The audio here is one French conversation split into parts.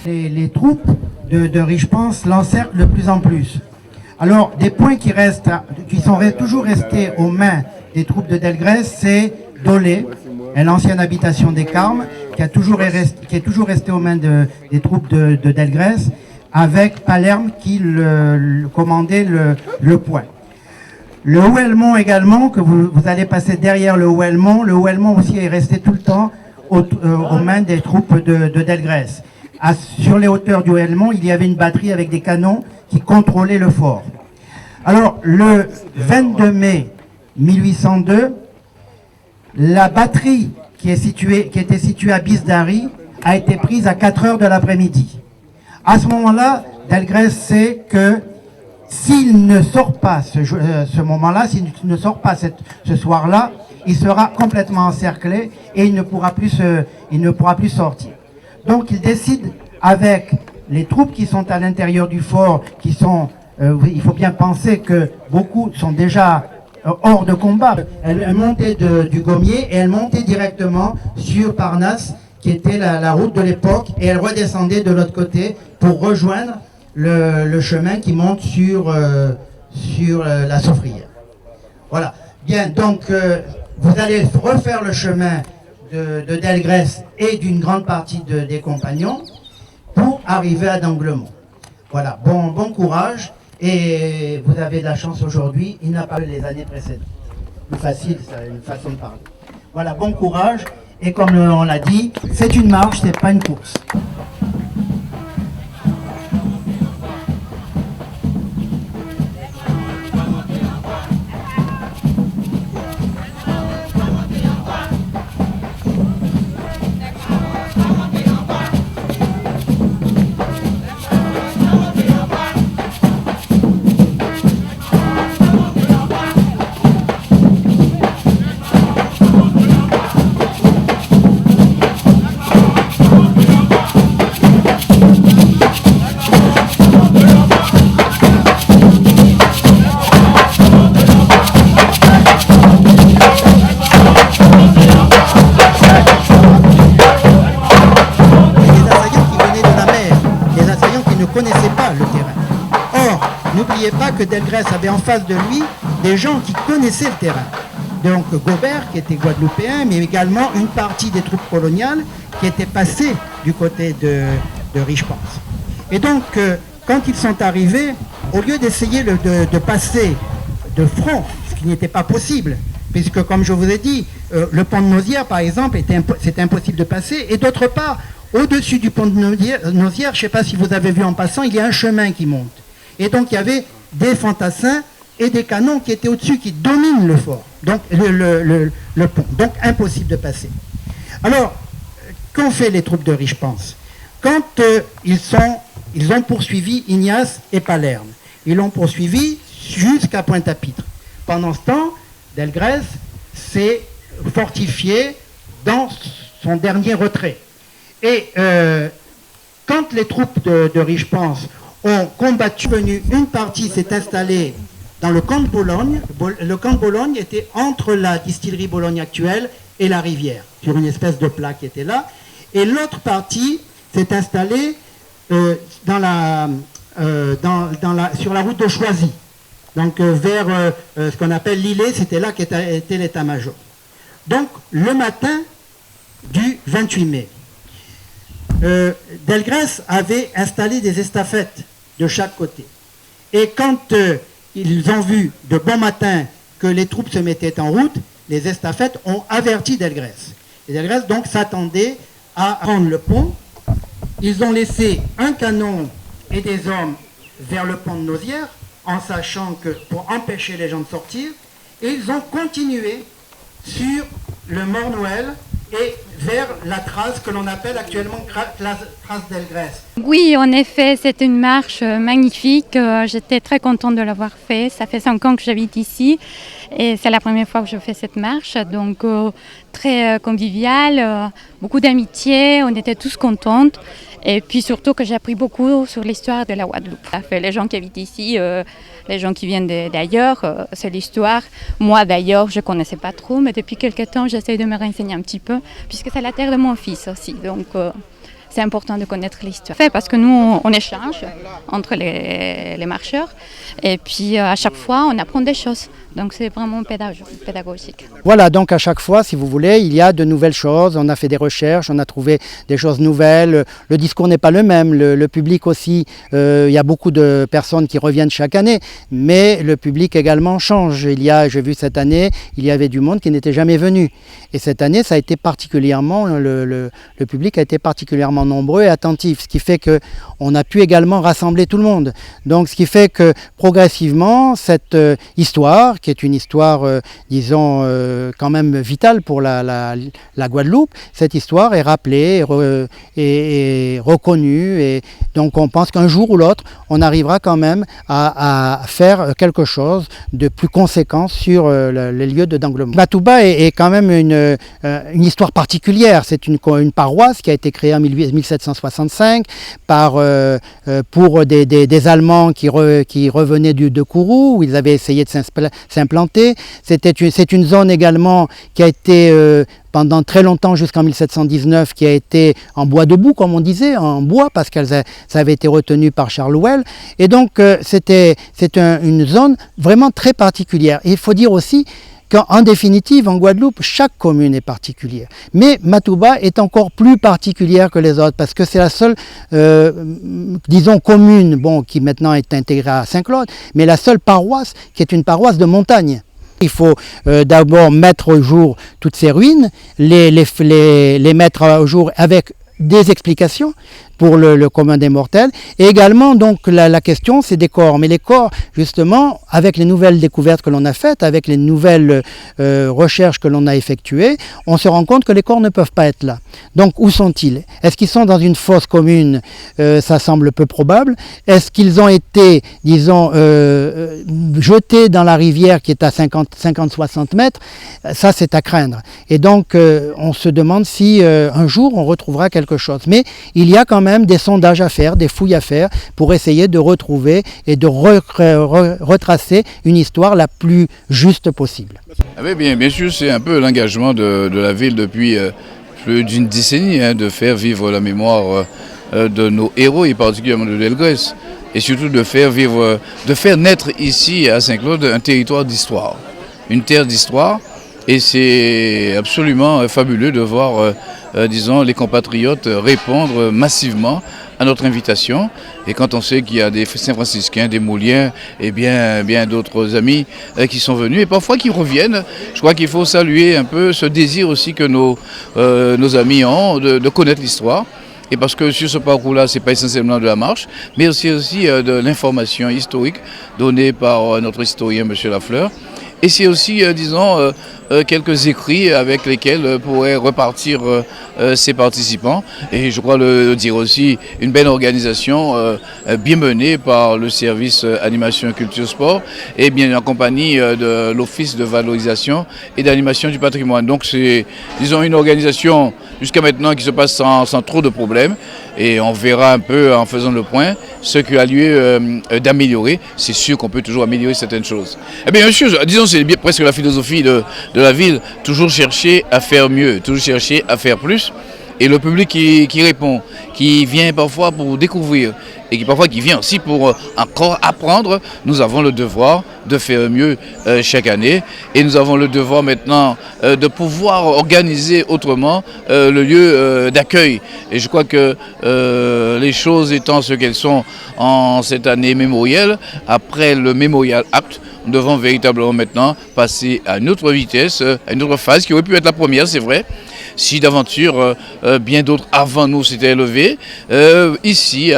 Les troupes de Richepanse l'encerclent de plus en plus. Alors, des points qui sont toujours restés aux mains des troupes de Delgrès, c'est Dolé, l'ancienne habitation des Carmes, qui est toujours restée aux mains des troupes de Delgrès, avec Palerme qui commandait le point. Le Haut-Helmont également, que vous allez passer derrière le Haut-Helmont. Le Haut-Helmont aussi est resté tout le temps aux mains des troupes de Delgrès. Sur les hauteurs du Haut-Helmont, il y avait une batterie avec des canons qui contrôlaient le fort. Alors, le 22 mai 1802, la batterie qui était située à Bisdari a été prise à 4 heures de l'après-midi. À ce moment-là, Delgrès sait que s'il ne sort pas ce moment-là, s'il ne sort pas ce soir-là, il sera complètement encerclé et il ne pourra plus sortir. Donc il décide, avec les troupes qui sont à l'intérieur du fort, il faut bien penser que beaucoup sont déjà hors de combat. Elle montait du Gommier et elle montait directement sur Parnasse, qui était la route de l'époque, et elle redescendait de l'autre côté pour rejoindre le chemin qui monte sur la Soufrière. Voilà. Bien, donc vous allez refaire le chemin de Delgrès et d'une grande partie des compagnons pour arriver à Danglemont. Voilà, bon courage, et vous avez de la chance aujourd'hui, il n'a pas eu les années précédentes. Plus facile, c'est une façon de parler. Voilà, bon courage, et comme on l'a dit, c'est une marche, c'est pas une course. N'oubliez pas que Delgrès avait en face de lui des gens qui connaissaient le terrain. Donc Gobert, qui était guadeloupéen, mais également une partie des troupes coloniales qui étaient passées du côté de Richepanse. Et donc, quand ils sont arrivés, au lieu d'essayer de passer de front, ce qui n'était pas possible, puisque comme je vous ai dit, le pont de Nausière, par exemple, c'était impossible de passer, et d'autre part, au-dessus du pont de Nausière, je ne sais pas si vous avez vu en passant, il y a un chemin qui monte. Et donc il y avait des fantassins et des canons qui étaient au-dessus, qui dominent le fort, donc le pont. Donc impossible de passer. Alors, qu'ont fait les troupes de Richepanse? Quand ils ont poursuivi Ignace et Palerme, ils l'ont poursuivi jusqu'à Pointe-à-Pitre. Pendant ce temps, Delgrès s'est fortifié dans son dernier retrait. Et quand les troupes de Richepanse ont combattu, une partie s'est installée dans le camp de Bologne. Le camp de Bologne était entre la distillerie Bologne actuelle et la rivière, sur une espèce de plat qui était là. Et l'autre partie s'est installée sur la route de Choisy, donc vers ce qu'on appelle l'Îlet, c'était là qu'était l'état-major. Donc le matin du 28 mai, Delgrès avait installé des estafettes de chaque côté. Et quand ils ont vu de bon matin que les troupes se mettaient en route, les estafettes ont averti Delgrès. Et Delgrès donc s'attendait à prendre le pont. Ils ont laissé un canon et des hommes vers le pont de Nausière, en sachant que pour empêcher les gens de sortir, et ils ont continué sur le Mort-Noël et vers la trace que l'on appelle actuellement trace Delgrès. Oui, en effet, c'est une marche magnifique. J'étais très contente de l'avoir fait. Ça fait 5 ans que j'habite ici et c'est la première fois que je fais cette marche. Donc très conviviale, beaucoup d'amitié, on était tous contentes. Et puis surtout que j'ai appris beaucoup sur l'histoire de la Guadeloupe. Ça fait les gens qui habitent ici, les gens qui viennent d'ailleurs, c'est l'histoire. Moi d'ailleurs, je ne connaissais pas trop, mais depuis quelques temps, j'essaie de me renseigner un petit peu, puisque c'est la terre de mon fils aussi. Donc c'est important de connaître l'histoire. Parce que nous, on échange entre les marcheurs et puis à chaque fois, on apprend des choses. Donc c'est vraiment pédagogique. Voilà, donc à chaque fois, si vous voulez, il y a de nouvelles choses. On a fait des recherches, on a trouvé des choses nouvelles. Le discours n'est pas le même. Le public aussi, il y a beaucoup de personnes qui reviennent chaque année, mais le public également change. J'ai vu cette année, il y avait du monde qui n'était jamais venu. Et cette année, ça a été particulièrement, le public a été particulièrement nombreux et attentif, ce qui fait qu'on a pu également rassembler tout le monde. Donc ce qui fait que progressivement, cette histoire, qui est une histoire, disons, quand même vitale pour la Guadeloupe, cette histoire est rappelée et reconnue. Et donc on pense qu'un jour ou l'autre, on arrivera quand même à faire quelque chose de plus conséquent sur les lieux d'englement. Matouba est quand même une histoire particulière. C'est une paroisse qui a été créée en 1765 pour des Allemands qui revenaient de Kourou, où ils avaient essayé de s'implanter. C'est une zone également qui a été pendant très longtemps, jusqu'en 1719, qui a été en bois debout, comme on disait, en bois, parce que ça avait été retenu par Charles Louel. Et donc, c'est une zone vraiment très particulière. Et il faut dire aussi qu'en définitive, en Guadeloupe, chaque commune est particulière. Mais Matouba est encore plus particulière que les autres, parce que c'est la seule, disons, commune, qui maintenant est intégrée à Saint-Claude, mais la seule paroisse qui est une paroisse de montagne. Il faut d'abord mettre au jour toutes ces ruines, les mettre au jour avec des explications pour le commun des mortels. Et également, donc, la question, c'est des corps. Mais les corps, justement, avec les nouvelles découvertes que l'on a faites, avec les nouvelles recherches que l'on a effectuées, on se rend compte que les corps ne peuvent pas être là. Donc, où sont-ils? Est-ce qu'ils sont dans une fosse commune? Ça semble peu probable. Est-ce qu'ils ont été, disons, jetés dans la rivière qui est à 50-60 mètres? Ça, c'est à craindre. Et donc, on se demande si un jour, on retrouvera quelque chose. Mais il y a quand même des sondages à faire, des fouilles à faire pour essayer de retrouver et de retracer une histoire la plus juste possible. Oui, bien sûr, c'est un peu l'engagement de la ville depuis plus d'une décennie, de faire vivre la mémoire de nos héros et particulièrement de Delgrès, et surtout de faire naître ici à Saint-Claude un territoire d'histoire, une terre d'histoire. Et c'est absolument fabuleux de voir, disons, les compatriotes répondre massivement à notre invitation. Et quand on sait qu'il y a des Saint-Franciscains, des Mouliens et bien d'autres amis qui sont venus et parfois qui reviennent, je crois qu'il faut saluer un peu ce désir aussi que nos amis ont de connaître l'histoire. Et parce que sur ce parcours-là, ce n'est pas essentiellement de la marche, mais aussi de l'information historique donnée par notre historien, M. Lafleur. Et c'est aussi, disons, quelques écrits avec lesquels pourraient repartir ces participants. Et je crois le dire aussi, une belle organisation bien menée par le service animation, culture, sport et bien en compagnie de l'Office de valorisation et d'animation du patrimoine. Donc c'est, disons, une organisation jusqu'à maintenant qui se passe sans trop de problèmes. Et on verra un peu en faisant le point ce qu'il a lieu d'améliorer. C'est sûr qu'on peut toujours améliorer certaines choses. Eh bien sûr, disons, c'est presque la philosophie de la ville, toujours chercher à faire mieux, toujours chercher à faire plus. Et le public qui répond, qui vient parfois pour découvrir et qui vient aussi pour encore apprendre, nous avons le devoir de faire mieux chaque année. Et nous avons le devoir maintenant de pouvoir organiser autrement le lieu d'accueil. Et je crois que les choses étant ce qu'elles sont en cette année mémorielle, après le Memorial Act, nous devons véritablement maintenant passer à une autre vitesse, à une autre phase qui aurait pu être la première, c'est vrai. Si d'aventure bien d'autres avant nous s'étaient élevés, ici,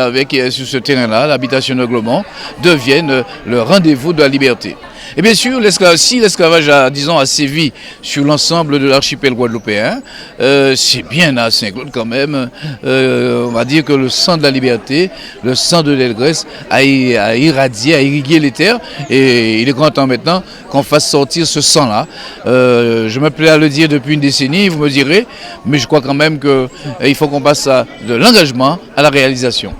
sur ce terrain-là, l'habitation de Glomont devienne le rendez-vous de la liberté. Et bien sûr, si l'esclavage a sévi sur l'ensemble de l'archipel guadeloupéen, c'est bien à Saint-Claude quand même, on va dire que le sang de la liberté, le sang de Delgrès a irradié, a irrigué les terres, et il est grand temps maintenant qu'on fasse sortir ce sang-là. Je me plais à le dire depuis une décennie, vous me direz, mais je crois quand même qu'il faut qu'on passe de l'engagement à la réalisation.